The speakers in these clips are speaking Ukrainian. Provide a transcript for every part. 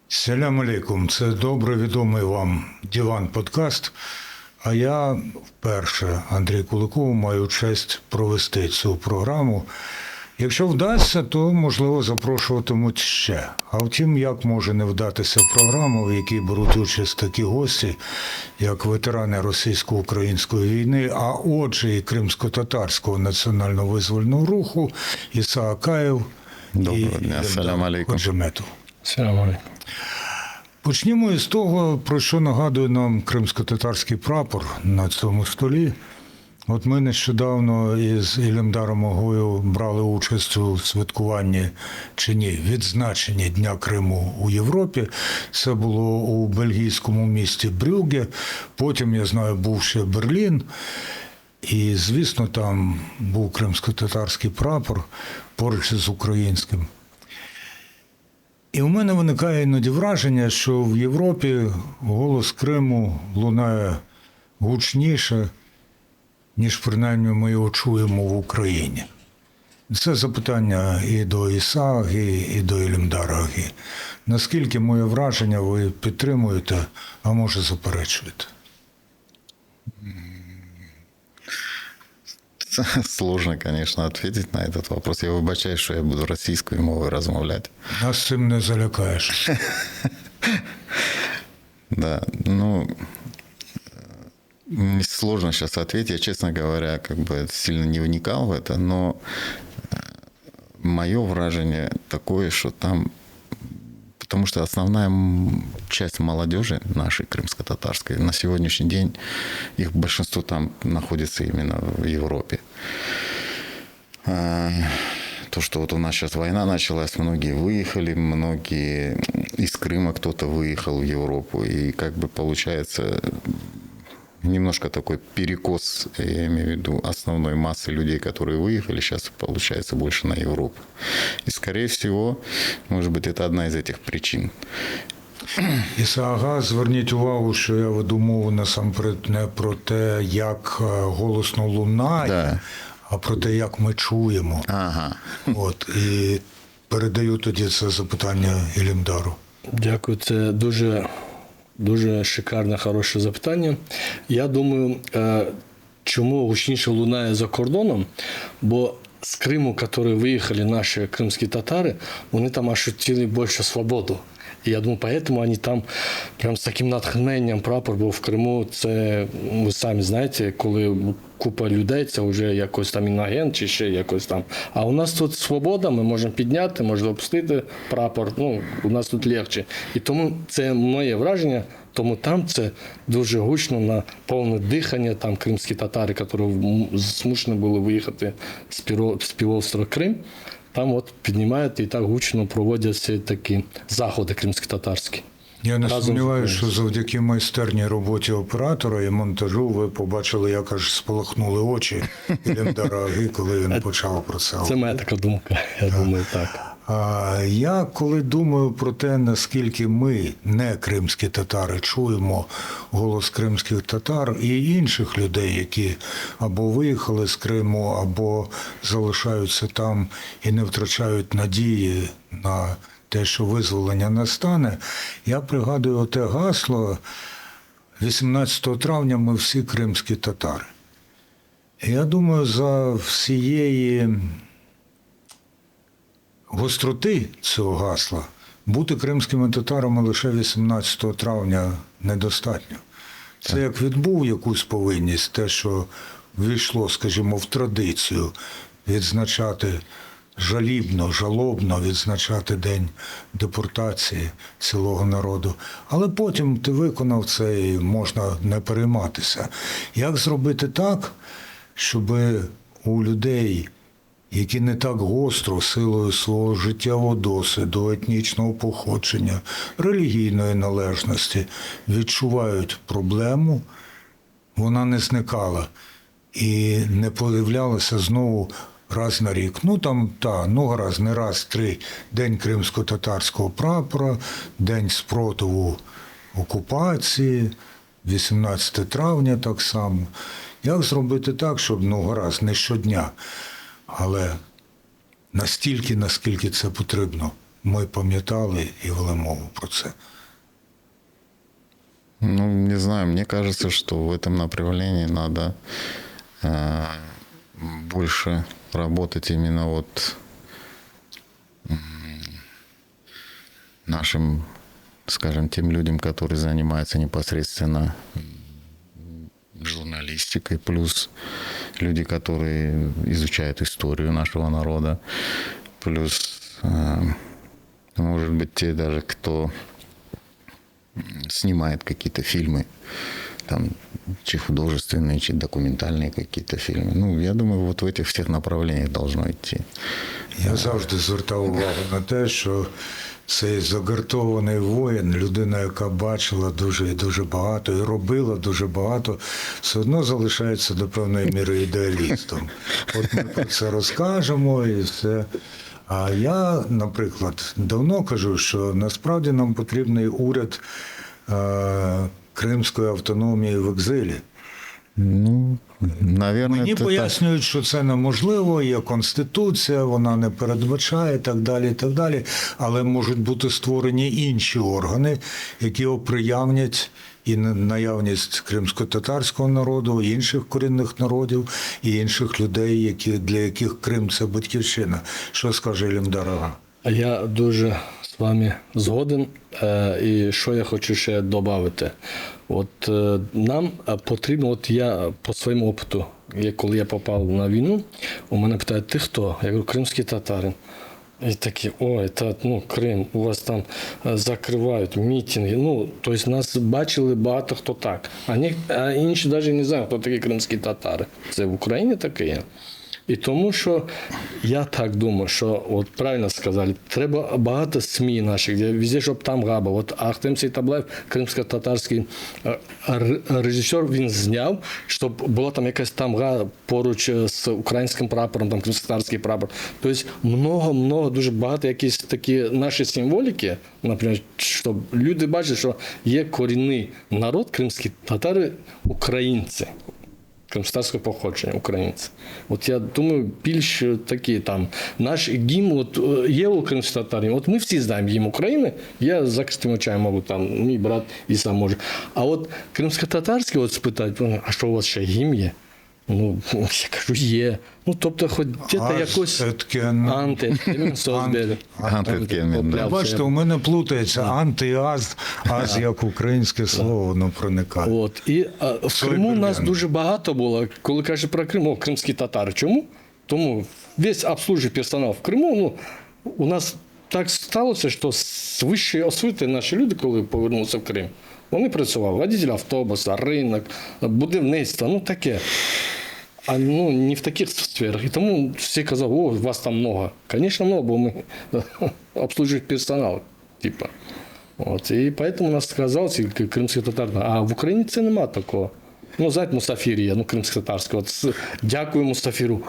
Салям алейкум. Це добре відомий вам Диван подкаст. А я вперше, Андрій Куликов, маю честь провести цю програму. Якщо вдасться, то, можливо, запрошуватимуть ще. А втім, як може не вдатися програма, в якій беруть участь такі гості, як ветерани російсько-української війни, а отже і Кримсько-татарського національно-визвольного руху Іса Акаєв Доброго дня. Салям алейкум. Ходжеметов. Салам алейкум. Почнімо із того, про що нагадує нам кримсько-татарський прапор на цьому столі. От ми нещодавно із Ілемдаром Огою брали участь у святкуванні, чи ні, відзначенні Дня Криму у Європі. Це було у бельгійському місті Брюгге. Потім, я знаю, був ще Берлін. І, звісно, там був кримсько-татарський прапор поруч із українським. І у мене виникає іноді враження, що в Європі голос Криму лунає гучніше, ніж принаймні ми його чуємо в Україні. Це запитання і до Іса Аги, і до Ілемдара Аги. Наскільки моє враження ви підтримуєте, а може заперечуєте? Сложно, конечно, ответить на этот вопрос. Я вибачаю, що я буду російською мовою розмовляти. Нас цим не залякаєш. Да, мне сложно сейчас ответить. Я, честно говоря, сильно не вникал в это, но мое вражение такое, что там... Потому что основная часть молодежи нашей крымско-татарской на сегодняшний день, их большинство там находится именно в Европе. То, что вот у нас сейчас война началась, многие выехали, многие из Крыма кто-то выехал в Европу. И получается немножко такой перекос, я имею в виду, основной массы людей, которые выехали, сейчас получается больше на Европу. И, скорее всего, может быть, это одна из этих причин. Іса Ага, зверніть увагу, що я веду мову насамперед не про те, як голосно лунає, Да. а про те, як ми чуємо. Ага. От, і передаю тоді це запитання Ілемдару. Дякую, це дуже шикарне, хороше запитання. Я думаю, чому гучніше лунає за кордоном, бо з Криму, які виїхали наші кримські татари, вони там ощутили більше свободу. І я думаю, поэтому вони там прям з таким натхненням прапор був в Криму. Це, ви самі знаєте, коли купа людей, це вже якось там інагент чи ще якось там. А у нас тут свобода, ми можемо підняти, можемо опустити прапор, у нас тут легше. І тому це моє враження, тому там це дуже гучно на повне дихання, там кримські татари, які змушені були виїхати з півострова Крим, там от піднімають і так гучно проводяться такі заходи кримсько-татарські. Я не сумніваюся, що завдяки майстерній роботі оператора і монтажу ви побачили, як аж спалахнули очі Ілемдара Аги, коли він почав про це. Це моя така думка, я думаю, так. А я, коли думаю про те, наскільки ми, не кримські татари, чуємо голос кримських татар і інших людей, які або виїхали з Криму, або залишаються там і не втрачають надії на те, що визволення настане, я пригадую оте гасло 18 травня ми всі кримські татари. І я думаю, за всієї гостроти цього гасла бути кримськими татарами лише 18 травня недостатньо. Це як відбув якусь повинність, те, що ввійшло, скажімо, в традицію відзначати жалобно відзначати день депортації цілого народу. Але потім ти виконав це і можна не перейматися. Як зробити так, щоб у людей, які не так гостро силою свого життєвого досвіду, етнічного походження, релігійної належності відчувають проблему, вона не зникала і не появлялася знову раз на рік. Гаразд, не раз 3. День кримсько-татарського прапора, День спротиву окупації, 18 травня так само. Як зробити так, щоб, гаразд, не щодня, але настільки, наскільки це потрібно, ми пам'ятали і вели мову про це. Ну, не знаю, мне кажется, что в этом направлении надо больше работать именно вот нашим, скажем, тем людям, которые занимаются непосредственно журналистикой, плюс люди, которые изучают историю нашего народа, плюс, может быть, те даже, кто снимает какие-то фильмы, там, чи художественные, чи документальные какие-то фильмы. Ну, я думаю, вот в этих всех направлениях должно идти. Я завжди звертав увагу на те, що цей загартований воїн, людина, яка бачила дуже і дуже багато і робила дуже багато, все одно залишається до певної міри ідеалістом. От ми про це розкажемо і все. А я, наприклад, давно кажу, що насправді нам потрібний уряд Кримської автономії в екзилі. Ну, наверное, Мені это так. пояснюють, що це неможливо, є Конституція, вона не передбачає, і так далі, і так далі. Але можуть бути створені інші органи, які оприявнять і наявність кримсько-татарського народу, і інших корінних народів, і інших людей, для яких Крим – це батьківщина. Що скаже Ілімдар Ага? Я дуже з вами згоден. І що я хочу ще додати. От нам потрібно, от я по своєму опиту, коли я попав на війну, у мене питають, ти хто? Я говорю, кримський татарин. І такі, ой, Крим, у вас там закривають мітинги. Ну, тобто нас бачили багато хто так. А інші навіть не знають, хто такі кримські татари. Це в Україні таке є. І тому, що я так думаю, що, от правильно сказали, треба багато СМІ наших, де везде, щоб там габа. От Ахтем Сейтаблаєв, кримсько-татарський режисер, він зняв, щоб була там якась там га поруч з українським прапором, там кримсько-татарський прапор. Тобто много, дуже багато якісь такі наші символіки, наприклад, щоб люди бачать, що є корінний народ, кримські татари, українці. Кримськотатарського походження, українці. От я думаю, більш такі там, наш гімн, от є у кримськотатарів, от ми всі знаємо гімн України, я за Костянтиновичем, мабуть, там, мій брат і сам може. А от кримськотатарський, от спитають, а що у вас ще гімн є? Ну, я кажу, є. Ну, тобто, хоч якось Бачите, у мене плутається анти і аз, аз як українське слово, воно проникає. От. І в Криму нас дуже багато було, коли каже про Крим, кримські татари. Чому? Тому весь обслуживаючий персонал в Криму, у нас так сталося, що з вищої освіти наші люди, коли повернулися в Крим, вони працювали, водитель автобуса, ринок, будівництво, таке. А не в таких сферах. І тому всі казали, о, вас там много. Звісно, много, бо ми обслужують персонал. Типа. От. І тому нас сказали, ці кримські татари. А в Україні це нема такого. Знаєте, Мустафір є, кримсько-татарський. Дякую Мустафіру.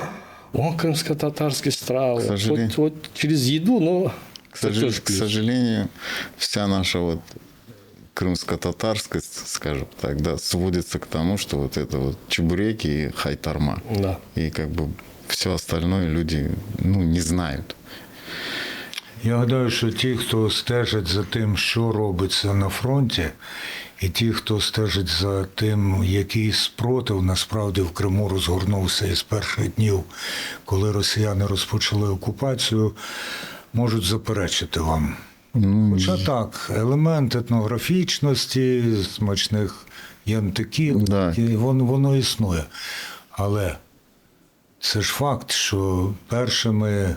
О, кримсько-татарські страви. От через їду, К сожалению, вся наша крымско-татарскость, скажем так, да, сводится к тому, что вот это вот чебуреки и хайтарма. Да. И как бы все остальное люди, не знают. Я гадаю, що ті, хто стежить за тим, що робиться на фронті, і ті, хто стежить за тим, який спротив насправді в Криму розгорнувся із перших днів, коли росіяни розпочали окупацію, можуть заперечити вам. Хоча так, елемент етнографічності, смачних янтиків, Да. воно існує. Але це ж факт, що першими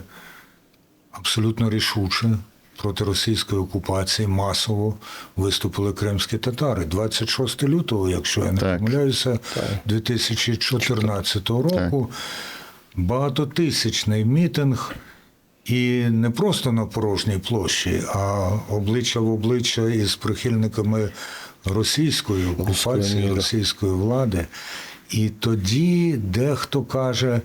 абсолютно рішуче проти російської окупації масово виступили кримські татари. 26 лютого, якщо я не помиляюся, 2014 року, багатотисячний мітинг. І не просто на порожній площі, а обличчя в обличчя із прихильниками російської окупації, російської влади. І тоді дехто каже,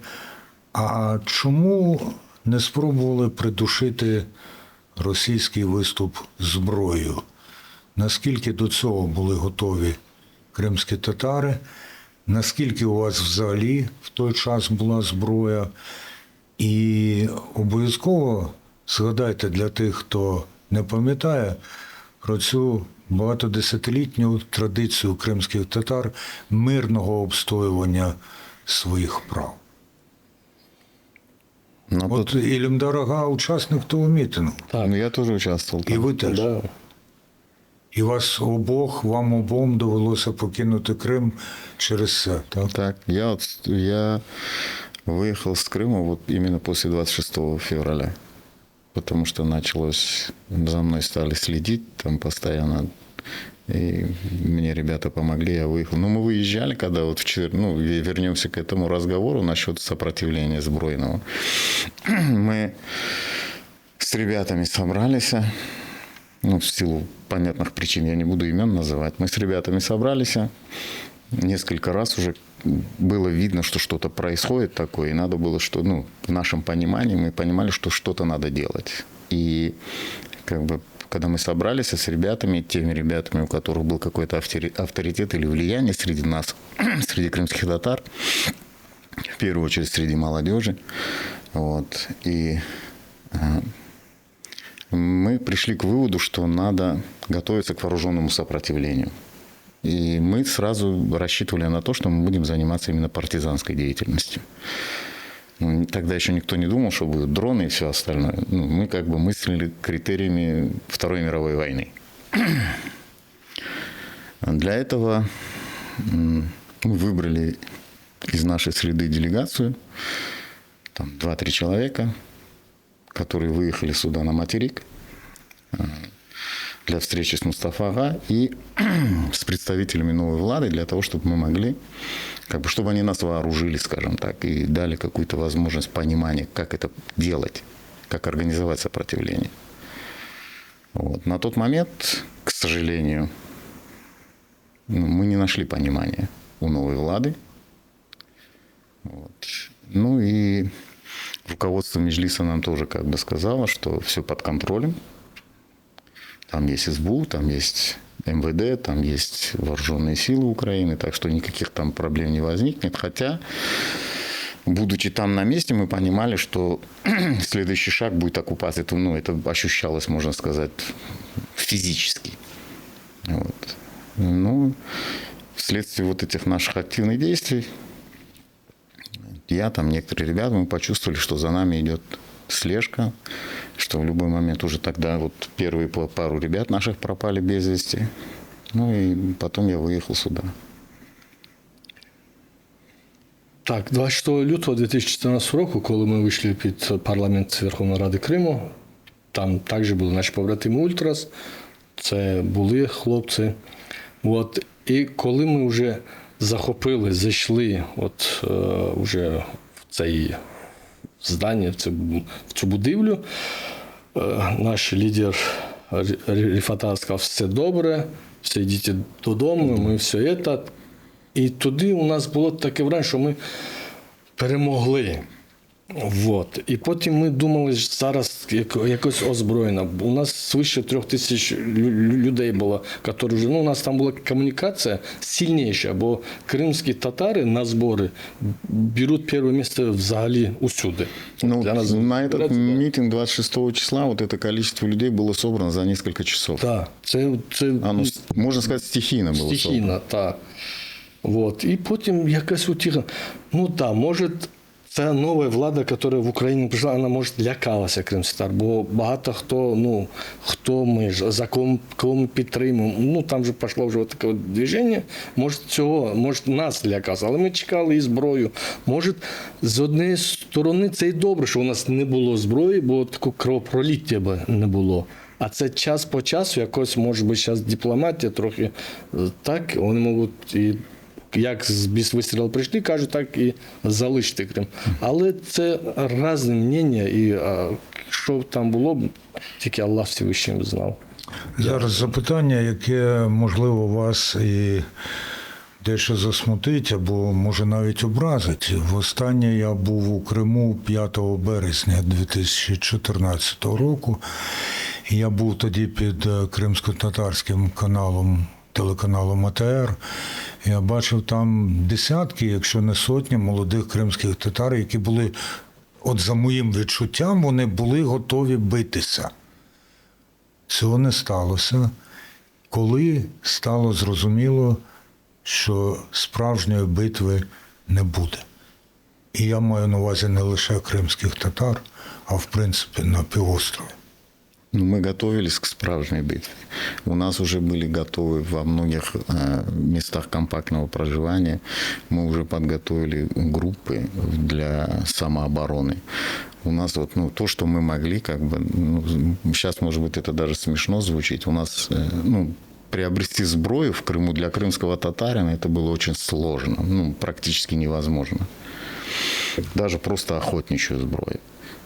а чому не спробували придушити російський виступ зброєю? Наскільки до цього були готові кримські татари? Наскільки у вас взагалі в той час була зброя? І обов'язково Згадайте для тих, хто не пам'ятає, про цю багатодесятилітню традицію кримських татар мирного обстоювання своїх прав. Но От тут- Ілімдар Ага – учасник того мітингу. Так. Ну, я тоже участвовал І там. ви теж. Да. І вам обом довелося покинути Крим через це, так? Так, я выехал с Крыма вот именно после 26 февраля. Потому что началось, за мной стали следить там постоянно. И мне ребята помогли, я выехал. Но мы выезжали, когда вот вернемся к этому разговору насчет сопротивления сбройного. Мы с ребятами собрались, в силу понятных причин, я не буду имен называть. Мы с ребятами собрались, несколько раз уже было видно, что что-то происходит такое, и надо было, в нашем понимании мы понимали, что что-то надо делать. И когда мы собрались с ребятами, теми ребятами, у которых был какой-то авторитет или влияние среди нас, среди крымских татар, в первую очередь среди молодежи, и мы пришли к выводу, что надо готовиться к вооруженному сопротивлению. И мы сразу рассчитывали на то, что мы будем заниматься именно партизанской деятельностью. Тогда еще никто не думал, что будут дроны и все остальное. Мы мыслили критериями Второй мировой войны. Для этого мы выбрали из нашей среды делегацию, там 2-3 человека, которые выехали сюда на материк для встречи с Мустафа Ага и с представителями новой влады, для того, чтобы мы могли, чтобы они нас вооружили, скажем так, и дали какую-то возможность понимания, как это делать, как организовать сопротивление. На тот момент, к сожалению, мы не нашли понимания у новой влады. И руководство Меджлиса нам тоже сказало, что все под контролем. Там есть СБУ, там есть МВД, там есть вооруженные силы Украины, так что никаких там проблем не возникнет. Хотя, будучи там на месте, мы понимали, что следующий шаг будет оккупация. Это ощущалось, можно сказать, физически. Вследствие этих наших активных действий, я, некоторые ребята, мы почувствовали, что за нами идет слежка, что в любой момент уже тогда первые пару ребят наших пропали без вести. И потом я выехал сюда. Так, 26 лютого 2014 року, коли ми вийшли під парламент Верховної Ради Криму, там також були наші побратими Ультрас, це були хлопці. І коли ми вже захопили, зайшли вже в це здання, в цю будівлю, наш лідер Рифата сказав, все добре, все йдіть додому, ми все це. І тоді у нас було таке враження, що ми перемогли. І потім ми думали, що зараз якось озброєно. У нас свише 3000 людей було, які вже, у нас там була комунікація сильніша, бо кримські татари на збори беруть перше місце взагалі усюди. На этот митинг 26 числа это количество людей было собрано за несколько часов. Так, Оно, можно сказать, стихийно было собрано. Стихійно, так. І потім якась утіха. Може, ця нова влада, яка в Україні прийшла, вона, може, лякалася кримських татар, бо багато хто ми, за кого ми підтримуємо. Там вже пішло вже таке движення. Може, нас лякалося, але ми чекали і зброю. Може, з однієї сторони, це і добре, що у нас не було зброї, бо такого кровопроліття б не було. А це час по часу, якось, може бути, зараз дипломатія трохи так, вони можуть і як з вистрілу прийшли, кажуть, так і залишити Крим. Але це різне мнення, і що там було, тільки Аллах Всевишній знав. Зараз запитання, яке, можливо, вас і дещо засмутить, або, може, навіть образить. Востаннє я був у Криму 5 березня 2014 року. Я був тоді під кримсько-татарським телеканалом АТР. Я бачив там десятки, якщо не сотні, молодих кримських татар, які були от за моїм відчуттям, вони були готові битися. Цього не сталося, коли стало зрозуміло, що справжньої битви не буде. І я маю на увазі не лише кримських татар, а в принципі на півострові. Ну, мы готовились к справжней битве. У нас уже были готовы во многих местах компактного проживания. Мы уже подготовили группы для самообороны. У нас вот, ну, то, что мы могли, как бы, ну, сейчас, может быть, это даже смешно звучит. У нас, ну, приобрести сброю в Крыму для крымского татарина это было очень сложно, ну, практически невозможно. Даже просто охотничью сброю.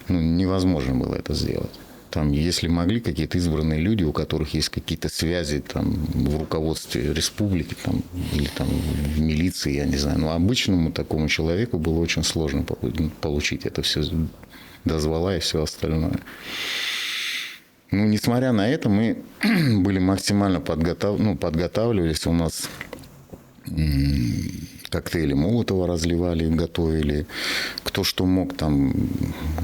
Ну, невозможно было это сделать. Там, если могли какие-то избранные люди, у которых есть какие-то связи там, в руководстве республики там, или там, в милиции, я не знаю. Но обычному такому человеку было очень сложно получить это все, дозвола и все остальное. Ну, несмотря на это, мы были максимально подготавливались. У нас коктейли Молотова разливали, готовили. Кто что мог, там,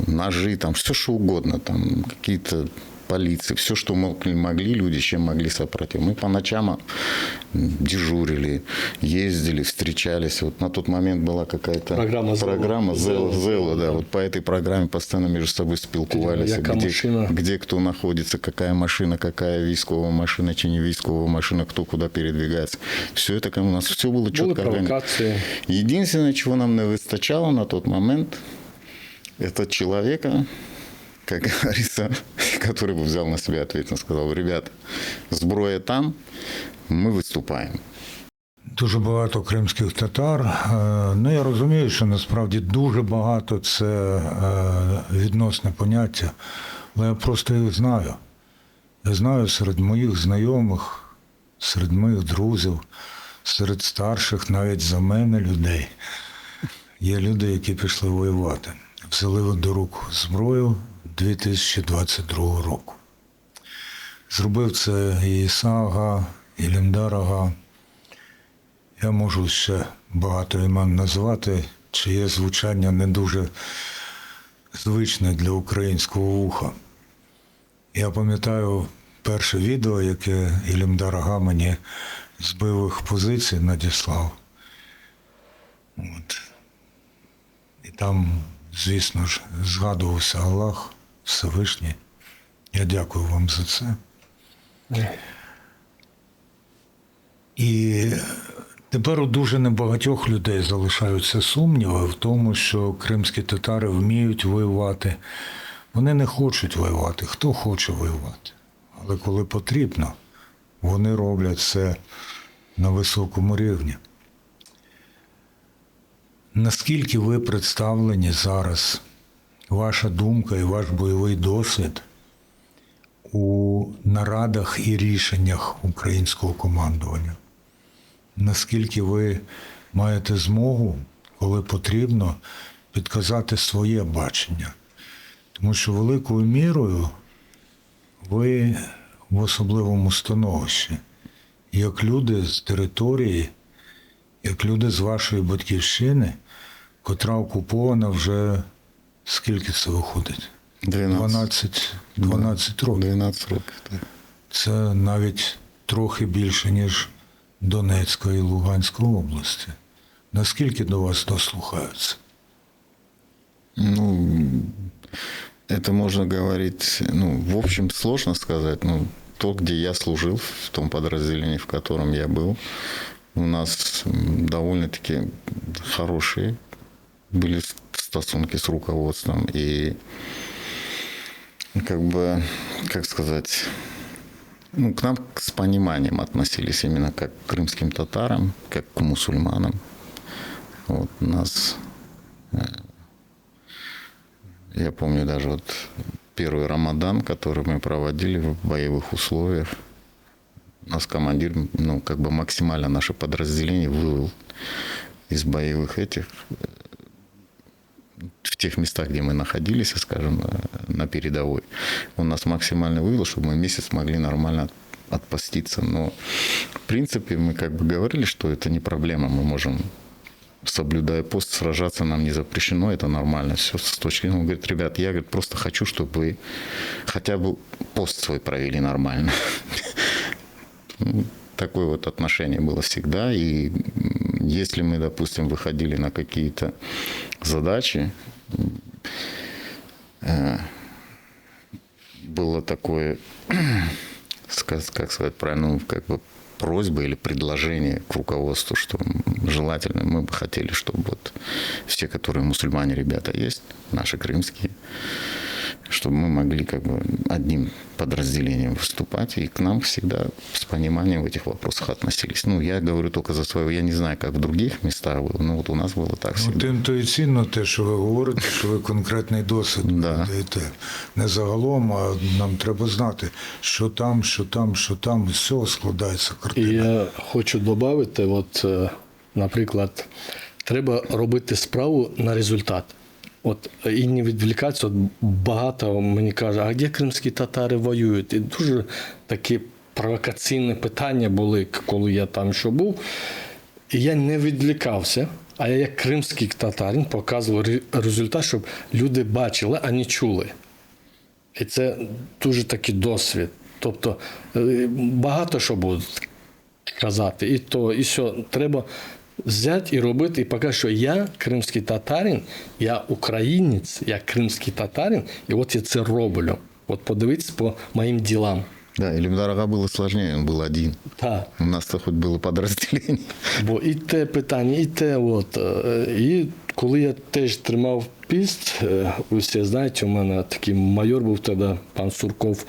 ножи, там, все что угодно, там, какие-то полиции, все, что могли люди, чем могли сопротивляться. Мы по ночам дежурили, ездили, встречались. Вот на тот момент была какая-то программа Зела, да. Вот по этой программе постоянно между собой спілкувались, где кто находится, какая машина, какая військова машина, чи не військова машина, кто куда передвигается. Все это у нас все было четко организовано. Единственное, чего нам не выстачало на тот момент, это человека, как говорится, который бы взял на себя ответственность, сказал: ребята, зброя там, ми виступаємо. Дуже багато кримських татар. Ну, я розумію, що насправді дуже багато – це відносне поняття, але я просто їх знаю. Я знаю серед моїх знайомих, серед моїх друзів, серед старших навіть за мене людей. Є люди, які пішли воювати, взяли до рук зброю 2022 року. Зробив це і Іса Ага, і Ілемдар Ага. Я можу ще багато імен назвати, чиє звучання не дуже звичне для українського вуха. Я пам'ятаю перше відео, яке Ілемдар Ага мені з бойових позицій надіслав. От. І там, звісно ж, згадувався Аллах Всевишній. Я дякую вам за це. І тепер у дуже небагатьох людей залишаються сумніви в тому, що кримські татари вміють воювати. Вони не хочуть воювати. Хто хоче воювати? Але коли потрібно, вони роблять це на високому рівні. Наскільки ви представлені зараз, ваша думка і ваш бойовий досвід у нарадах і рішеннях українського командування? Наскільки ви маєте змогу, коли потрібно, підказати своє бачення? Тому що великою мірою ви в особливому становищі, як люди з території, як люди з вашої батьківщини, котра окупована вже, скільки це виходить? 12 років. 12 років, так. Це навіть трохи більше, ніж Донецька і Луганська області. Наскільки до вас дослухаються? Ну, это можно говорить, ну, в общем, сложно сказать. Ну, то, где я служил, в том подразделении, в котором я был, у нас довольно-таки хорошие были стосунки с руководством. И, как бы, как сказать, ну, к нам с пониманием относились именно как к крымским татарам, как к мусульманам. Вот, нас, я помню даже вот первый Рамадан, который мы проводили в боевых условиях, нас командир, ну, как бы максимально наше подразделение вывел из боевых этих, в тех местах, где мы находились, скажем, на передовой. Он нас максимально вывел, чтобы мы месяц могли нормально отпаститься. Но, в принципе, мы как бы говорили, что это не проблема, мы можем соблюдая пост, сражаться нам не запрещено, это нормально. Все с точки зрения. Он говорит, ребят, я говорит, просто хочу, чтобы вы хотя бы пост свой провели нормально. Такое вот отношение было всегда. И если мы, допустим, выходили на какие-то задачи, было такое, как сказать правильно, ну, как бы просьба или предложение к руководству, что желательно, мы бы хотели, чтобы вот все, которые мусульмане ребята есть, наши крымские, чтобы мы могли как бы одним подразделением выступать, и к нам всегда с пониманием в этих вопросах относились. Ну, я говорю только за своего, я не знаю, как в других местах было, но вот у нас было так всегда. Тим то і цінно те, що ви говорите, що ви конкретний досвід даєте. Не загалом, а нам треба знати, що там, що там, що там, з цього складається І картина. я хочу додати, от, наприклад, треба робити справу на результат. От, і не відвлікатися. От, багато мені каже, а де кримські татари воюють? І дуже такі провокаційні питання були, коли я там ще був. І я не відвлікався, а я як кримський татарин показував результат, щоб люди бачили, а не чули. І це дуже такий досвід. Тобто багато що будуть казати, і то, і все. Треба взяти і робити, і показати, що я кримський татарин, я українець, я кримський татарин, і от я це роблю. От подивіться по моїм ділам. Да, Илимдар Ага было сложнее, он был один. Так. У нас-то хоть было подразделение. Бо і те питання, і те. От. І коли я теж тримав піст, ви всі знаєте, у мене такий майор був тоді, пан Сурков,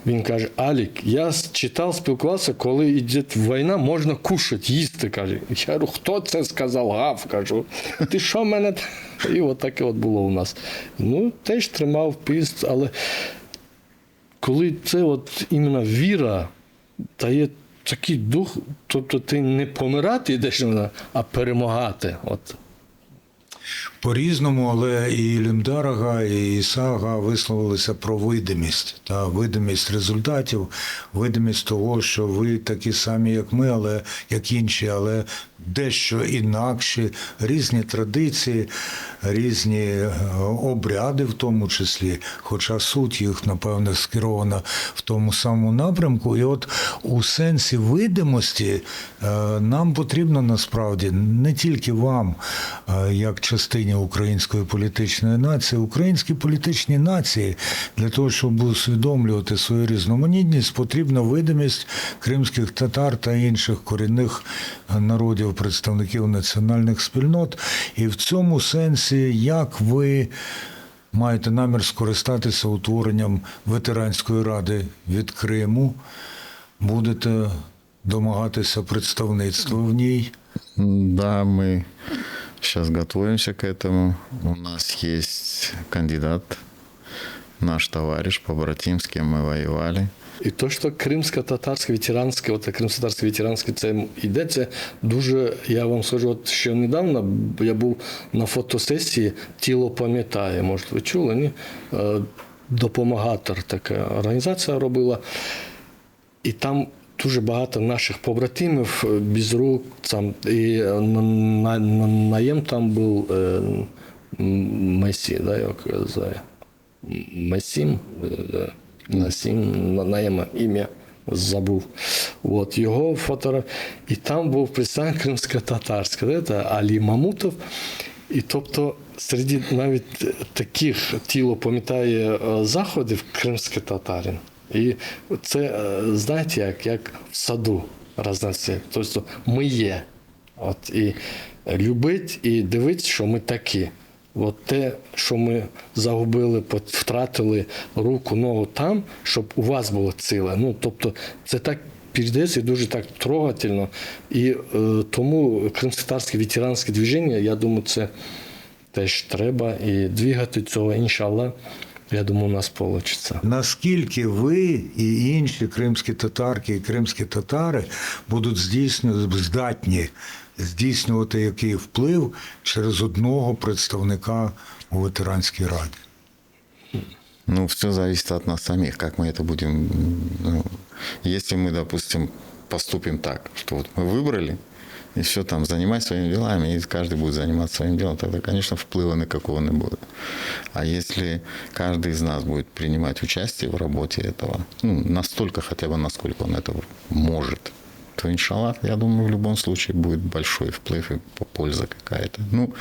він каже, Алік, я читав, спілкувався, коли йде війна, можна кушати, їсти, каже. Я кажу, хто це сказав? Гав, кажу. Ти що мене? І от таке от було у нас. Ну, теж тримав піст, але коли це от іменно віра дає такий дух, тобто ти не помирати йдеш, а перемагати. От. По-різному, але і Ілімдар Ага, і Іса Ага висловилися про видимість, та видимість результатів, видимість того, що ви такі самі, як ми, але як інші, але дещо інакші, різні традиції, різні обряди в тому числі, хоча суть їх, напевне, скерована в тому самому напрямку. І от у сенсі видимості нам потрібно насправді, не тільки вам, як частині української політичної нації, українській політичній нації, для того, щоб усвідомлювати свою різноманітність, потрібна видимість кримських татар та інших корінних народів, представників національних спільнот. І в цьому сенсі, як ви маєте намір скористатися утворенням ветеранської ради від Криму, будете домагатися представництва в ній? Да, мы сейчас готовимся к этому. У нас есть кандидат, наш товарищ, побратим, с кем мы воевали. І то, що кримсько-татарське ветеранське, от кримсько-татарське ветеранське, це йде, це дуже, я вам скажу, от ще недавно я був на фотосесії «Тіло пам'ятає», може ви чули, ні? Допомагатор така організація робила. І там дуже багато наших побратимів без рук, там, і наєм там був Месі, да, як казає, Месім, наєм ім'я забув. От, його фотограф. І там був представник кримсько-татарська, це Алі Мамутов. І тобто серед навіть таких тіло пам'ятає заходів кримський татарин. І це, знаєте, як в саду розносить. Тобто ми є. От, і любить, і дивитися, що ми такі. От те, що ми загубили, втратили руку, ногу там, щоб у вас було ціле. Ну, тобто це так передається дуже так трогательно. І тому кримсько-татарське ветеранське движення, я думаю, це теж треба. І двигати цього, іншаллах, я думаю, у нас вийде. Наскільки ви і інші кримські татарки і кримські татари будуть здатні здійснювати який вплив через одного представника у ветеранській раді? Ну, все зависит от нас самих, как мы это будем... Ну, если мы, допустим, поступим так, что вот мы выбрали и все там, занимайся своими делами, и каждый будет заниматься своим делом, тогда, конечно, вплыва никакого не будет. А если каждый из нас будет принимать участие в работе этого, ну, настолько хотя бы, насколько он этого может, то, иншаллах, я думаю, в любом случае будет большой вплыв и польза какая-то. Ну,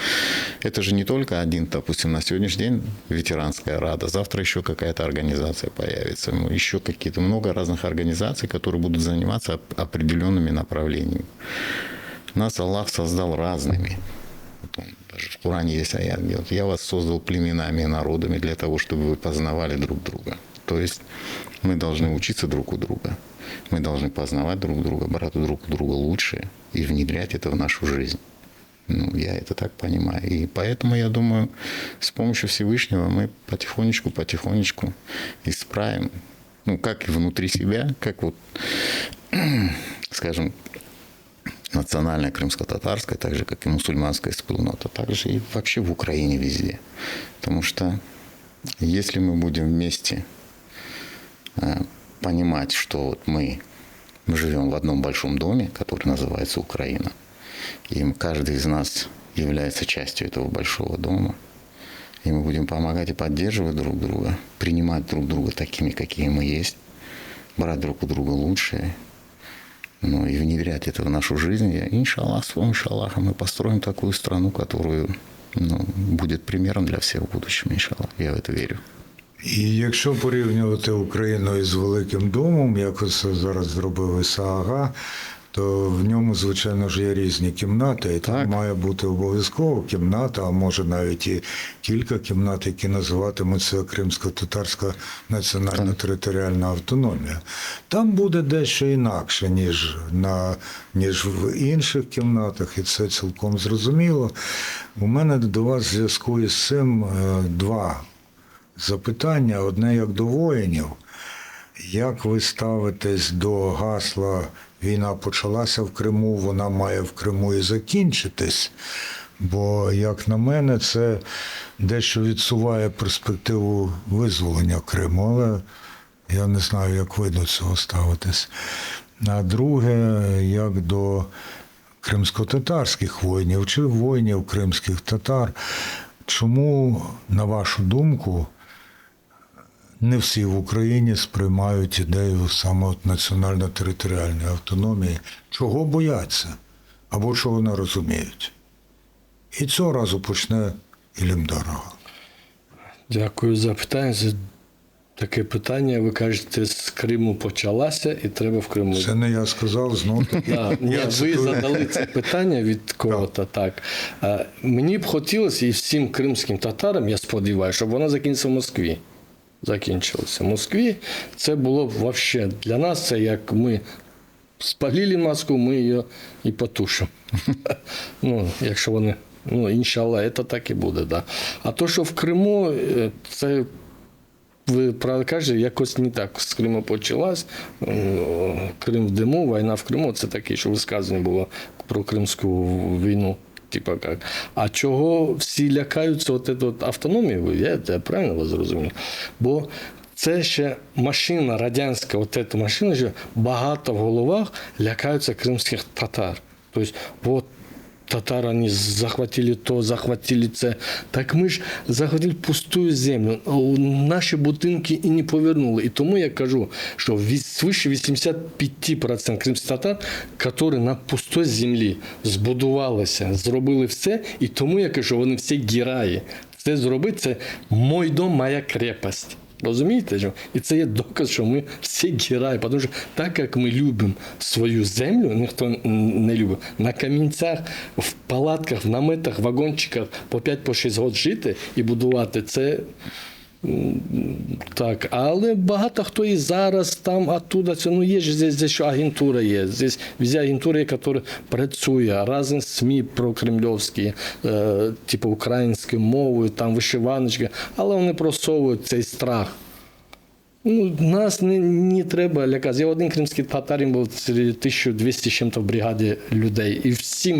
это же не только один, допустим, на сегодняшний день ветеранская рада, завтра еще какая-то организация появится, еще какие-то, много разных организаций, которые будут заниматься определенными направлениями. Нас Аллах создал разными. Вот он, даже в Коране есть аят, где вот, я вас создал племенами и народами для того, чтобы вы познавали друг друга. То есть мы должны учиться друг у друга. Мы должны познавать друг друга, брать друг у друга лучшее и внедрять это в нашу жизнь. Ну, я это так понимаю. И поэтому, я думаю, с помощью Всевышнего мы потихонечку исправим, ну, как и внутри себя, как вот, скажем, национальная крымско-татарская, так же, как и мусульманская спільнота, так же и вообще в Украине везде. Потому что если мы будем вместе понимать, что вот мы живем в одном большом доме, который называется Украина, и каждый из нас является частью этого большого дома, и мы будем помогать и поддерживать друг друга, принимать друг друга такими, какие мы есть, брать друг у друга лучшее, ну, и внедрять это в нашу жизнь, и, иншаллах, с помощью Аллаха мы построим такую страну, которую, ну, будет примером для всех в будущем, иншаллах. Я в это верю. І якщо порівнювати Україну із Великим домом, як це зараз зробив САГА, то в ньому, звичайно ж, є різні кімнати. І там має бути обов'язково кімната, а може навіть і кілька кімнат, які називатимуться Кримсько-татарська національна територіальна автономія. Там буде дещо інакше, ніж в інших кімнатах, і це цілком зрозуміло. У мене до вас в зв'язку із цим два запитання. Одне як до воїнів. Як ви ставитесь до гасла «Війна почалася в Криму, вона має в Криму і закінчитись»? Бо, як на мене, це дещо відсуває перспективу визволення Криму, але я не знаю, як ви до цього ставитесь. А друге, як до кримсько-татарських воїнів чи воїнів кримських татар. Чому, на вашу думку, не всі в Україні сприймають ідею саме от національно-територіальної автономії? Чого бояться? Або чого не розуміють? І цього разу почне Ілімдар Ага. Дякую за питання. Це таке питання. Ви кажете, з Криму почалася і треба в Криму. Це не я сказав, знову. Ви задали це питання від кого-то, так. Мені б хотілося і всім кримським татарам, я сподіваюся, щоб вона закінчилася в Москві. Закінчилася в Москві. Це було б взагалі для нас, це як ми спалили Москву, ми її і потушимо. Ну, якщо вони, ну, іншаллах, це так і буде, да. А то, що в Криму, це, ви правильно кажете, якось не так з Криму почалась. Крим в диму, війна в Криму, це таке, що висказання було про Кримську війну. Типа як. А чого всі лякаються от автономії? Я правильно вас зрозумів? Бо це ще машина радянська, от ця машина, що багато в головах лякаються кримських татар. Тобто, от татар, вони захватили то, захватили це. Так ми ж захватили пусту землю. Наші будинки і не повернули. І тому я кажу, що свише 85% кримських татар, які на пустій землі збудувалися, зробили все. І тому я кажу, вони всі герої. Це зробити, це «мой дом, моя крепость». Розумієте? І це є доказ, що ми всі герої. Тому що так, як ми любимо свою землю, ніхто не любить, на камінцях, в палатках, в наметах, в вагончиках по 5-6 років жити і будувати, це так. Але багато хто і зараз там, оттуда, ну є ж здесь що агентура є. Здесь везде агентура, яка працює, різні СМІ прокремльовські, типу українською мовою, там вишиваночки, але вони просовують цей страх. Ну, нас не треба лякати. Я один кримський татарин був 1200 з чим-то в бригаді людей. І всі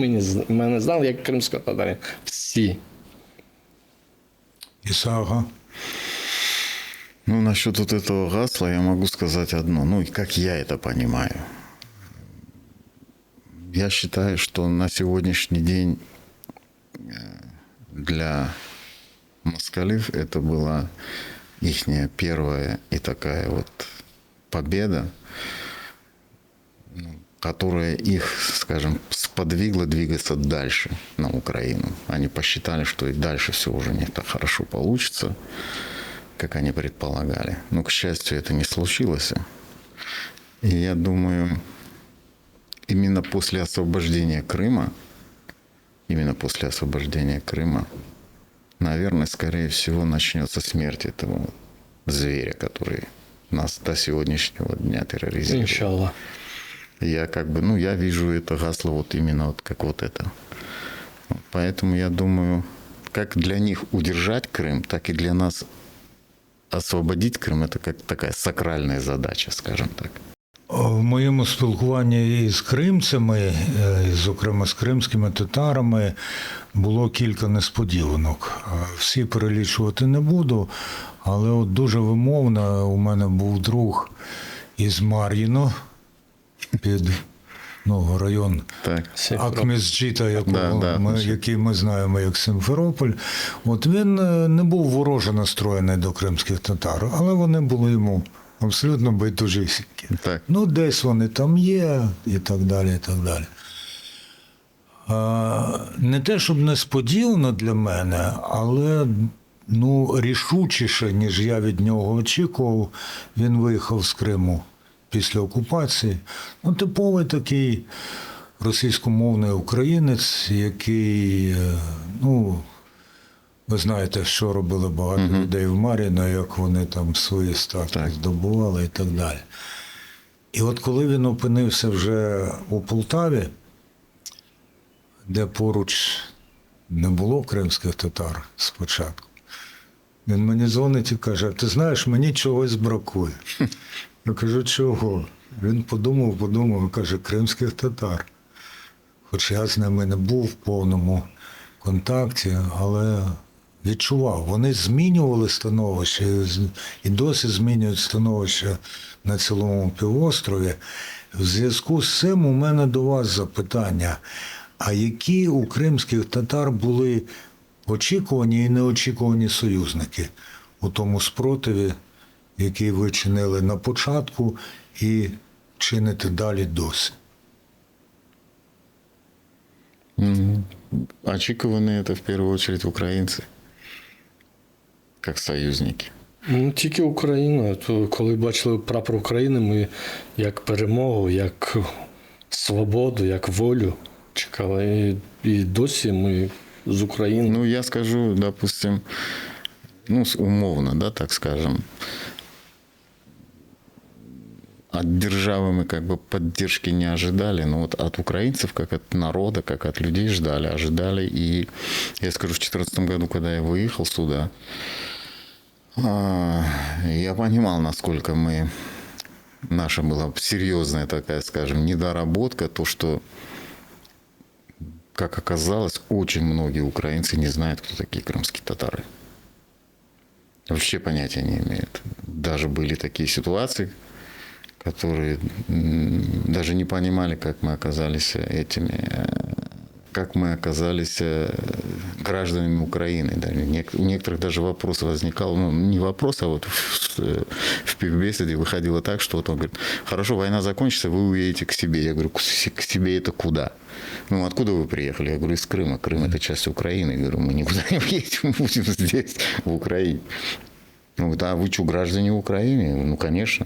мене знали, як кримський татарин. Всі. Ісага. Ну, насчет вот этого гасла я могу сказать одно. Ну, и как я это понимаю. Я считаю, что на сегодняшний день для москалев это была их первая и такая вот победа, которая их, скажем, сподвигла двигаться дальше на Украину. Они посчитали, что и дальше все уже не так хорошо получится, как они предполагали. Но, к счастью, это не случилось. И я думаю, именно после освобождения Крыма, наверное, скорее всего, начнется смерть этого зверя, который нас до сегодняшнего дня терроризирует. Иншаллах. Я я вижу это гасло вот именно вот как вот это. Поэтому я думаю, как для них удержать Крым, так и для нас освободить Крым, это как такая сакральная задача, скажем так. В моєму спілкуванні із кримцями, зокрема з кримськими татарами, було кілька несподіванок. Всі перелічувати не буду, але от дуже вимовно у мене був друг із Мар'їно, під район Так. Акмезджіта, Да, який ми знаємо як Симферополь. От він не був вороже настроєний до кримських татар, але вони були йому абсолютно байдужісінькі. Так. Десь вони там є, і так далі, і так далі. Не те, щоб несподівано для мене, але рішучіше, ніж я від нього очікував, він виїхав з Криму після окупації. Типовий такий російськомовний українець, який, ви знаєте, що робили багато людей в Мар'їно, як вони там свої статки здобували і так далі. І от коли він опинився вже у Полтаві, де поруч не було кримських татар спочатку, він мені дзвонить і каже: ти знаєш, мені чогось бракує. Я кажу, чого? Він подумав і каже: кримських татар. Хоч я з ними не був в повному контакті, але відчував. Вони змінювали становище і досі змінюють становище на цілому півострові. В зв'язку з цим у мене до вас запитання. А які у кримських татар були очікувані і неочікувані союзники у тому спротиві, який ви чинили на початку і чините далі досі? Очікувані це в першу чергу українці, як союзники. Тільки Україна. То коли бачили прапор України, ми як перемогу, як свободу, як волю чекали. І досі ми з України. Я скажу, допустим, умовно, да, так скажем, от державы мы поддержки не ожидали, но вот от украинцев, как от народа, как от людей ожидали. И я скажу, в 2014 году, когда я выехал сюда, я понимал, насколько наша была серьезная такая, скажем, недоработка, то, что, как оказалось, очень многие украинцы не знают, кто такие крымские татары. Вообще понятия не имеют. Даже были такие ситуации, которые даже не понимали, как мы оказались гражданами Украины. У некоторых даже вопрос возникал, не вопрос, а вот в беседе выходило так, что вот он говорит: хорошо, война закончится, вы уедете к себе. Я говорю: к себе это куда? Откуда вы приехали? Я говорю: из Крыма. Крым – это часть Украины. Я говорю: мы никуда не уедем, мы будем здесь, в Украине. А вы что, граждане Украины? Конечно.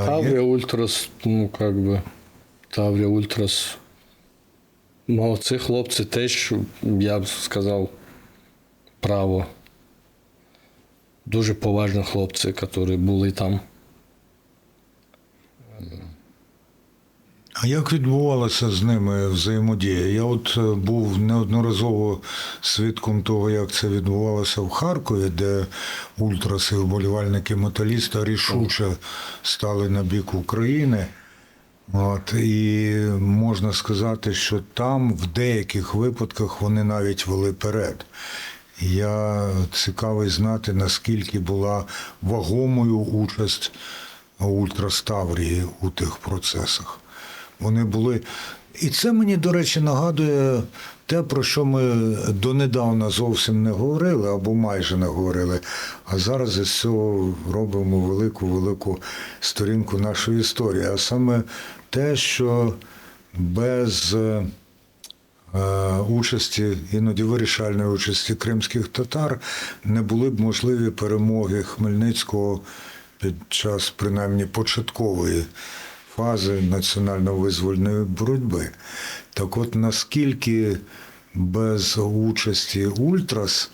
Таврія Ультрас, Таврія Ультрас. Молодці хлопці, теж, я б сказав, право. Дуже поважні хлопці, які були там. А як відбувалася з ними взаємодія? Я був неодноразово свідком того, як це відбувалося в Харкові, де ультраси, вболівальники металіста рішуче стали на бік України. І можна сказати, що там в деяких випадках вони навіть вели перед. Я цікавий знати, наскільки була вагомою участь ультраставрії у тих процесах. Вони були. І це мені, до речі, нагадує те, про що ми донедавна зовсім не говорили, або майже не говорили. А зараз із цього робимо велику сторінку нашої історії. А саме те, що без участі, іноді вирішальної участі кримських татар, не були б можливі перемоги Хмельницького під час, принаймні, початкової фази національно-визвольної боротьби. Так от, наскільки без участі ультрас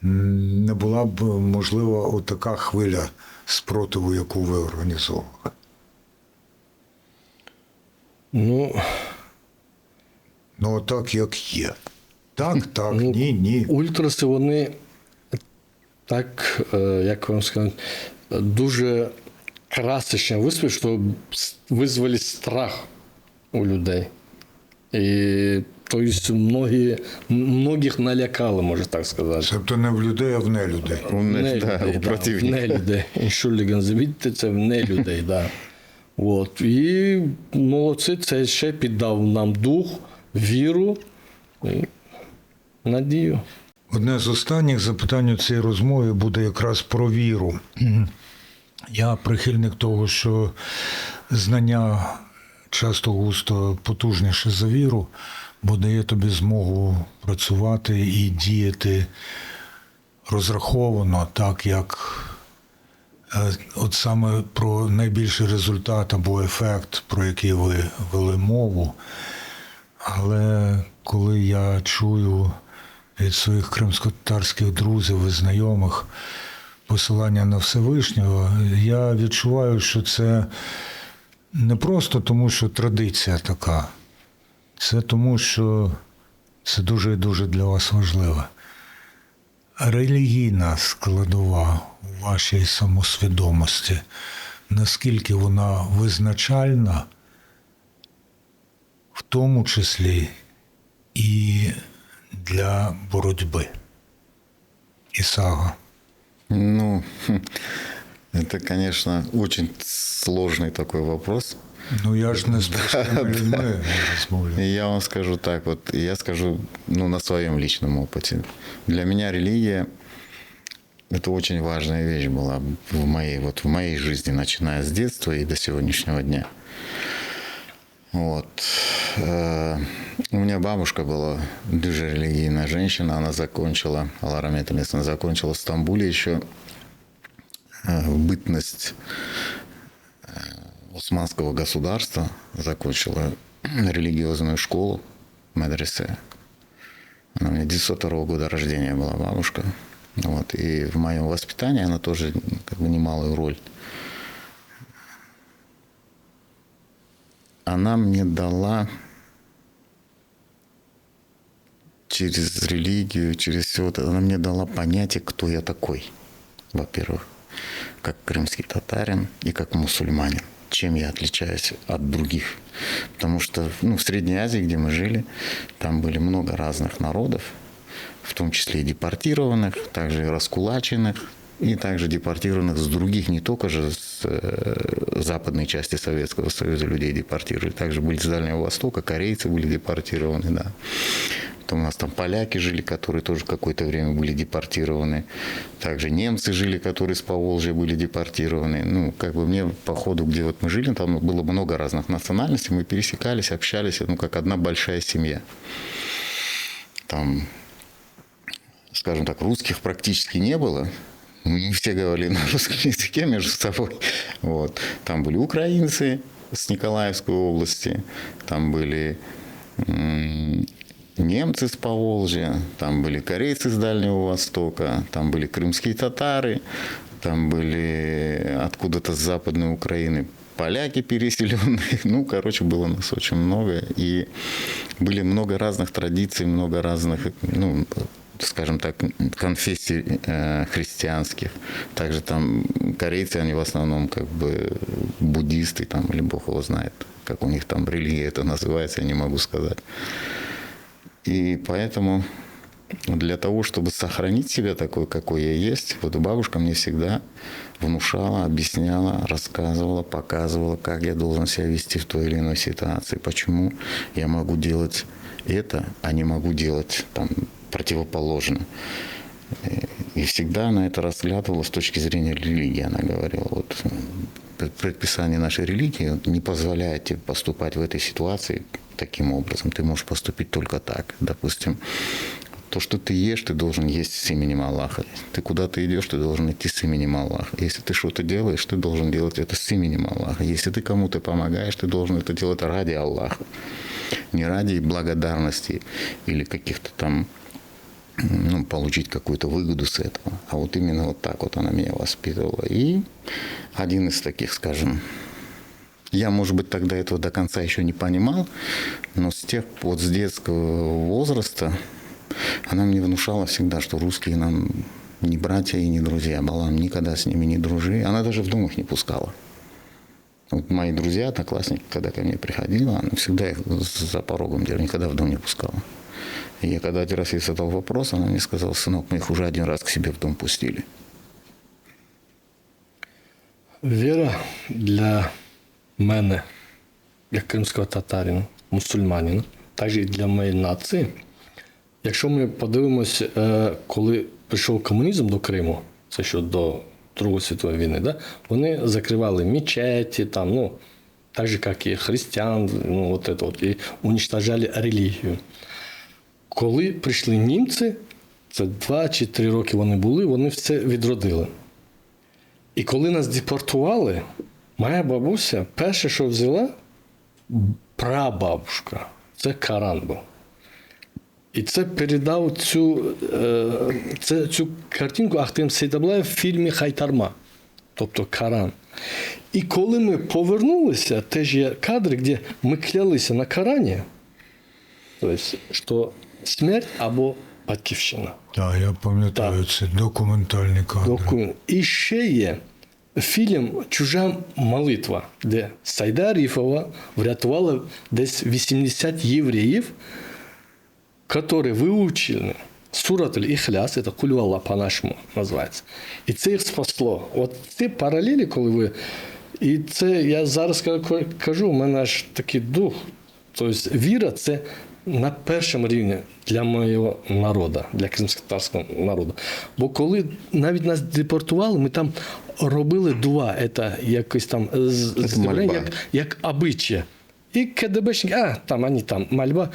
не була б можлива отака хвиля спротиву, яку ви організовували? Ну, так, як є. Так, ні. Ультраси, вони так, як вам сказати, дуже красочно виступили, що визвали страх у людей. І, тобто, многих налякали, можна так сказати. Тобто не в людей, а в нелюдей. У противника. В нелюдей. Entschuldigen, забідьте, це в нелюдей, да. От. І молодці, це ще піддав нам дух, віру і надію. Одне з останніх запитань у цій розмові буде якраз про віру. Я прихильник того, що знання часто густо потужніше за віру, бо дає тобі змогу працювати і діяти розраховано, так як от саме про найбільший результат або ефект, про який ви вели мову. Але коли я чую від своїх кримськотатарських друзів і знайомих посилання на Всевишнього, я відчуваю, що це не просто тому, що традиція така. Це тому, що це дуже і дуже для вас важливо. Релігійна складова у вашій самосвідомості, наскільки вона визначальна, в тому числі і для боротьби. Исаака. Ну, это, конечно, очень сложный такой вопрос. Ну, я ж не з простими людьми розмовляю. И я вам скажу так, вот я скажу, ну, на своем личном опыте. Для меня религия – это очень важная вещь была в моей жизни, начиная с детства и до сегодняшнего дня. Вот. У меня бабушка была дуже религийная женщина, она закончила, Алара Металис, она закончила в Стамбуле еще в бытность Османского государства, закончила религиозную школу, медресе. Она у меня 902 года рождения была бабушка. Вот. И в моем воспитании она тоже как бы немалую роль. Она мне дала через религию, через все это, она мне дала понятие, кто я такой, во-первых, как крымский татарин и как мусульманин. Чем я отличаюсь от других. Потому что в Средней Азии, где мы жили, там были много разных народов, в том числе и депортированных, также и раскулаченных, и также депортированных с других, не только же с западной части Советского Союза людей депортировали, также были с Дальнего Востока, корейцы были депортированы, да. Потом у нас там поляки жили, которые тоже какое-то время были депортированы. Также немцы жили, которые с Поволжья были депортированы. Ну, как бы мне по ходу, где вот мы жили, там было много разных национальностей, мы пересекались, общались, ну, как одна большая семья. Там, скажем так, русских практически не было. Мы все говорили на русском языке между собой. Вот. Там были украинцы с Николаевской области, там были немцы с Поволжья, там были корейцы с Дальнего Востока, там были крымские татары, там были откуда-то с Западной Украины поляки переселенные. Ну, короче, было нас очень много. И были много разных традиций, много разных, ну, скажем так, конфессий христианских. Также там корейцы, они в основном как бы буддисты, там, или бог его знает, как у них там религия это называется, я не могу сказать. И поэтому Для того, чтобы сохранить себя такой, какой я есть, вот бабушка мне всегда внушала, объясняла, рассказывала, показывала, как я должен себя вести в той или иной ситуации, почему я могу делать это, а не могу делать там противоположно. И всегда она это разглядывала с точки зрения религии. Она говорила, вот предписание нашей религии не позволяет тебе поступать в этой ситуации таким образом. Ты можешь поступить только так. Допустим, то, что ты ешь, ты должен есть с именем Аллаха. Ты куда-то идешь, ты должен идти с именем Аллаха. Если ты что-то делаешь, ты должен делать это с именем Аллаха. Если ты кому-то помогаешь, ты должен это делать ради Аллаха. Не ради благодарности или каких-то там, получить какую-то выгоду с этого. А вот именно вот так вот она меня воспитывала. И один из таких, скажем, я, может быть, тогда этого до конца еще не понимал, но с детского возраста она мне внушала всегда, что русские нам не братья и не друзья. Балам, никогда с ними не дружи. Она даже в дом их не пускала. Вот мои друзья, одноклассники, когда ко мне приходила, она всегда их за порогом держала, никогда в дом не пускала. И я когда один раз ей задал вопрос, она мне сказала: сынок, мы их уже один раз к себе в дом пустили. Віра для мене, як кримського татарина, мусульманина, також і для моєї нації. Якщо ми подивимось, коли прийшов комунізм до Криму, це ще до Другої світової війни, да? Вони закривали мечеті, там, так же, як і християн, і уничтожали релігію. Коли прийшли німці, це 2 чи 3 роки вони були, вони все відродили. І коли нас депортували, моя бабуся перше, що взяла, прабабушка, це Коран був. І це передав цю картинку Ахтем Сейдаблаєв в фільмі «Хайтарма», тобто Коран. І коли ми повернулися, теж є кадри, де ми клялися на Корані, тобто, що смерть або батьківщина. Так, я пам'ятаю, це документальні кадри. І ще є фільм «Чужа молитва», де Сайда Арифова врятувала десь 80 євреїв, которые выучили сурат аль-Ихляс, это кулю Аллах по-нашому називається. І це їх спасло. От ці паралелі, коли ви... І це, я зараз кажу, у мене аж такий дух. Тобто віра – це на першому рівні для моєго народу, для кримськотатарського народу. Бо коли навіть нас депортували, ми там робили дуа, це якось там, як обичає. І КДБшники, вони там, мольба.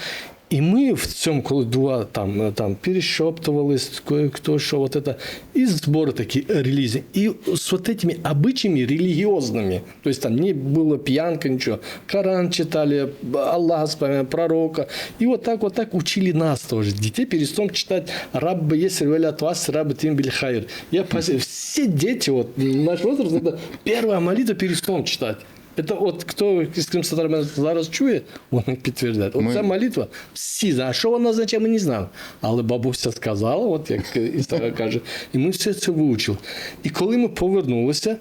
І ми в цьому, коли дуа там перешептувались, кое-кто що, вот это, і збори такі релізії. І з вот этими обычаями релігіозними, то есть там не було п'янка, нічого, Коран читали, Аллаха вспоминали, пророка. І вот так учили нас тоже, дітей перед сном читати «Рабби єсер велят вас, рабби тим біль хайр». Все дети, вот, наш возраст, это первая молитва перед сном читать. Це от хто з кримськотатарами зараз чує, вони підтверджують. Оця молитва, всі, а що вона означає, ми не знали. Але бабуся сказала, от як історія каже, і ми все це вивчили. І коли ми повернулися,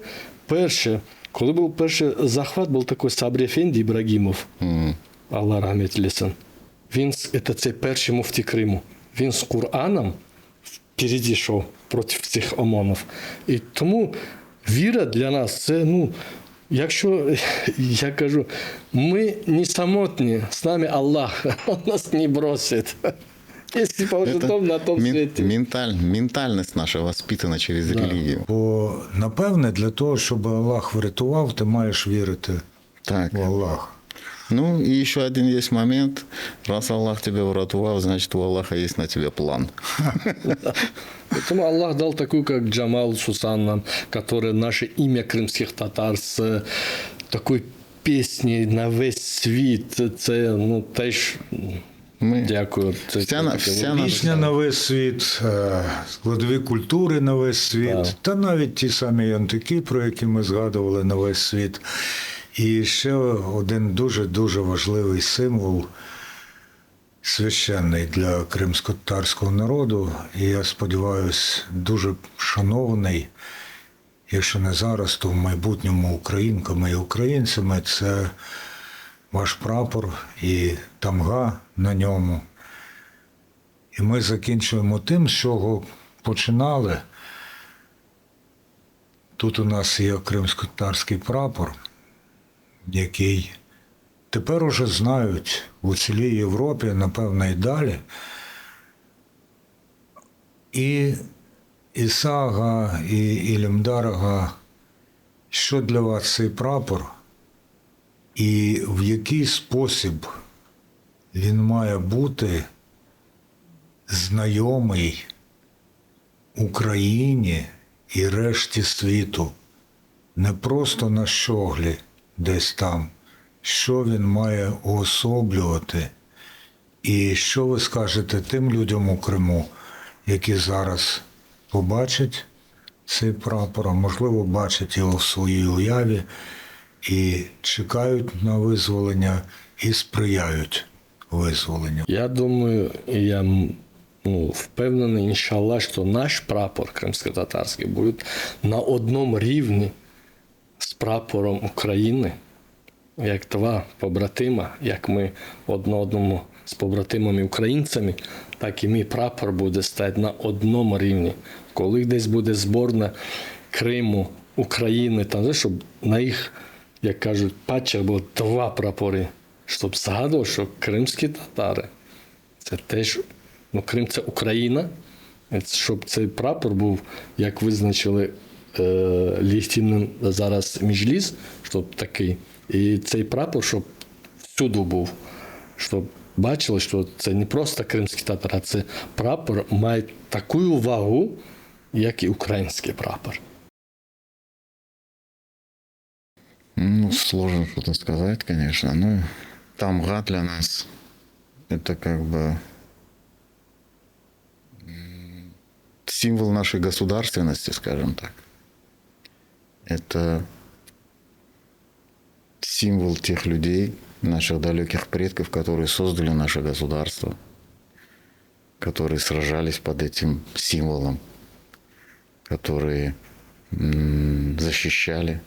коли був перший захват, був такий Сабрі Ефенді Ібрагімов, Аллах рахмет лісан. Він, це перший муфті Криму, він з Кораном впереді йшов проти цих ОМОНів. І тому віра для нас, це, якщо, я кажу, ми не самотні, з нами Аллах, Он нас не бросить. Якщо по на тому світі. Ментальність наша воспитана через релігію. Бо, напевне, для того, щоб Аллах врятував, ти маєш вірити в Аллаха. И еще один есть момент. Раз Аллах тебя врятував, значит, у Аллаха есть на тебя план. Поэтому Аллах дал такую, как Джамал Сусан нам, который наше имя крымских татар с такой песней на весь світ. Це, теж дякую. Пісня на весь світ, складові культури на весь світ, та навіть ті самі янтики, про які ми згадували, на весь світ. І ще один дуже-дуже важливий символ, священний для кримськотатарського народу, і, я сподіваюся, дуже шанований, якщо не зараз, то в майбутньому українками і українцями, це ваш прапор і тамга на ньому. І ми закінчуємо тим, з чого починали. Тут у нас є кримськотатарський прапор, який тепер уже знають у цілій Європі, напевно, і далі. І Ісага, і Ілімдар, що для вас цей прапор, і в який спосіб він має бути знайомий Україні і решті світу, не просто на щоглі десь там, що він має уособлювати, і що ви скажете тим людям у Криму, які зараз побачать цей прапор, а можливо бачать його в своїй уяві і чекають на визволення і сприяють визволенню. Я думаю, я впевнений, іншаллах, що наш прапор кримськотатарський буде на одному рівні з прапором України, як два побратима, як ми одному з побратимами українцями, так і мій прапор буде стояти на одному рівні. Коли десь буде зборна Криму, України, там, щоб на їх, як кажуть, патчах було два прапори, щоб згадував, що кримські татари – це теж, Крим – це Україна, щоб цей прапор був, як визначили легітимним зараз Меджліс, щоб такий, і цей прапор, щоб всюди був, щоб бачили, що це не просто кримський татар, а це прапор має таку вагу, як і український прапор. Сложно что-то сказать, конечно. Но Тамга для нас это как бы символ нашей государственности, скажем так. Это символ тех людей, наших далеких предков, которые создали наше государство, которые сражались под этим символом, которые защищали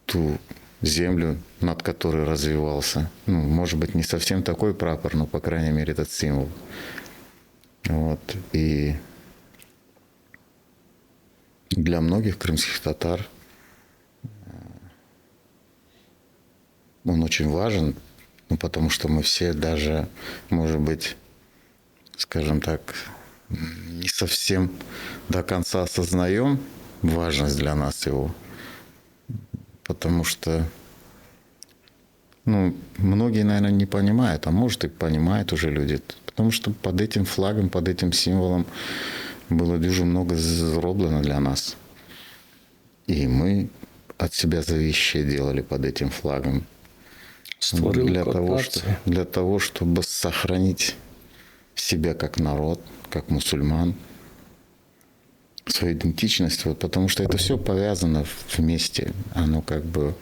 ту землю, над которой развивался. Может быть, не совсем такой прапор, но, по крайней мере, этот символ. Вот. И для многих крымских татар он очень важен, потому что мы все даже, может быть, скажем так, не совсем до конца осознаем важность для нас его. Потому что, многие, наверное, не понимают, а может и понимают уже люди. Потому что под этим флагом, под этим символом было дуже много зроблено для нас. И мы от себя зависящее делали под этим флагом. Для того, чтобы сохранить себя как народ, как мусульман, свою идентичность, потому что это все повязано вместе. Оно как бы...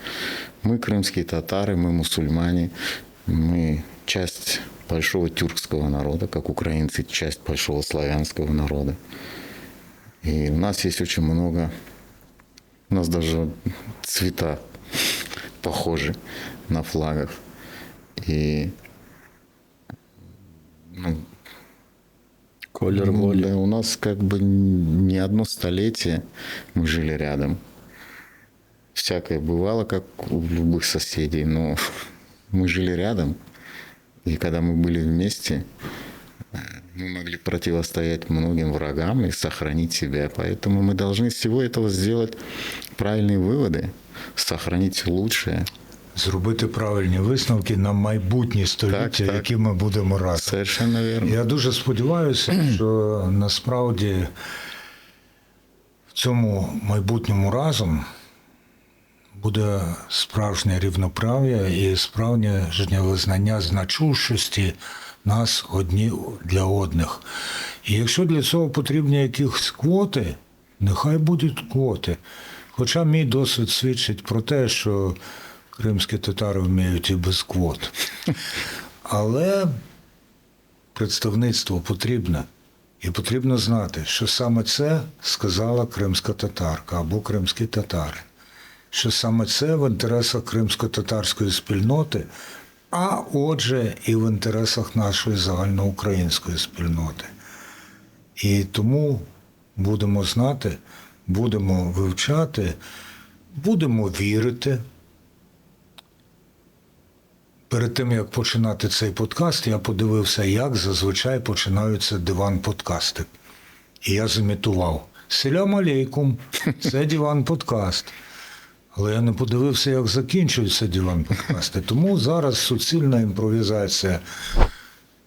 Мы крымские татары, мы мусульмане, мы часть большого тюркского народа, как украинцы, часть большого славянского народа. И у нас есть очень много... У нас даже цвета похожи на флагах. И... Колер воли. Да, у нас как бы не одно столетие мы жили рядом. Всякое бывало, как у любых соседей, но мы жили рядом. И когда мы были вместе, мы могли противостоять многим врагам и сохранить себя. Поэтому мы должны из всего этого сделать правильные выводи, сохранить лучшее. Зробити правильні висновки на майбутні століття, які ми будемо разом. Совершенно вірно. Я дуже сподіваюся, що насправді в цьому майбутньому разом буде справжнє рівноправ'я і справжнє визнання значущості нас одні для одних. І якщо для цього потрібні якісь квоти, нехай будуть квоти. Хоча мій досвід свідчить про те, що кримські татари вміють і без квот. Але представництво потрібне. І потрібно знати, що саме це сказала кримська татарка або кримські татари. Що саме це в інтересах кримсько-татарської спільноти а отже, і в інтересах нашої загальноукраїнської спільноти. І тому будемо знати, будемо вивчати, будемо вірити. Перед тим, як починати цей подкаст, я подивився, як зазвичай починаються диван-подкасти. І я зімітував: «Селям алейкум, це диван-подкаст». Але я не подивився, як закінчуються диван-подкасти. Тому зараз суцільна імпровізація.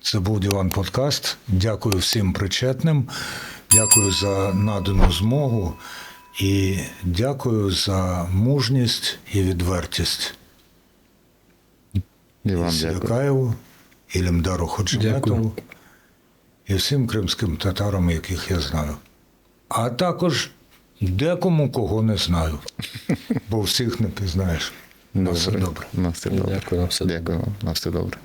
Це був диван-подкаст. Дякую всім причетним. Дякую за надану змогу. І дякую за мужність і відвертість. І вам дякую. Сілякаєву, Ілімдару Ходжаметову і всім кримським татарам, яких я знаю. А також декому, кого не знаю. Бо всіх не пізнаєш. На все добре. На все добре. Дякую, на все добре. Дякую вам. На все добре.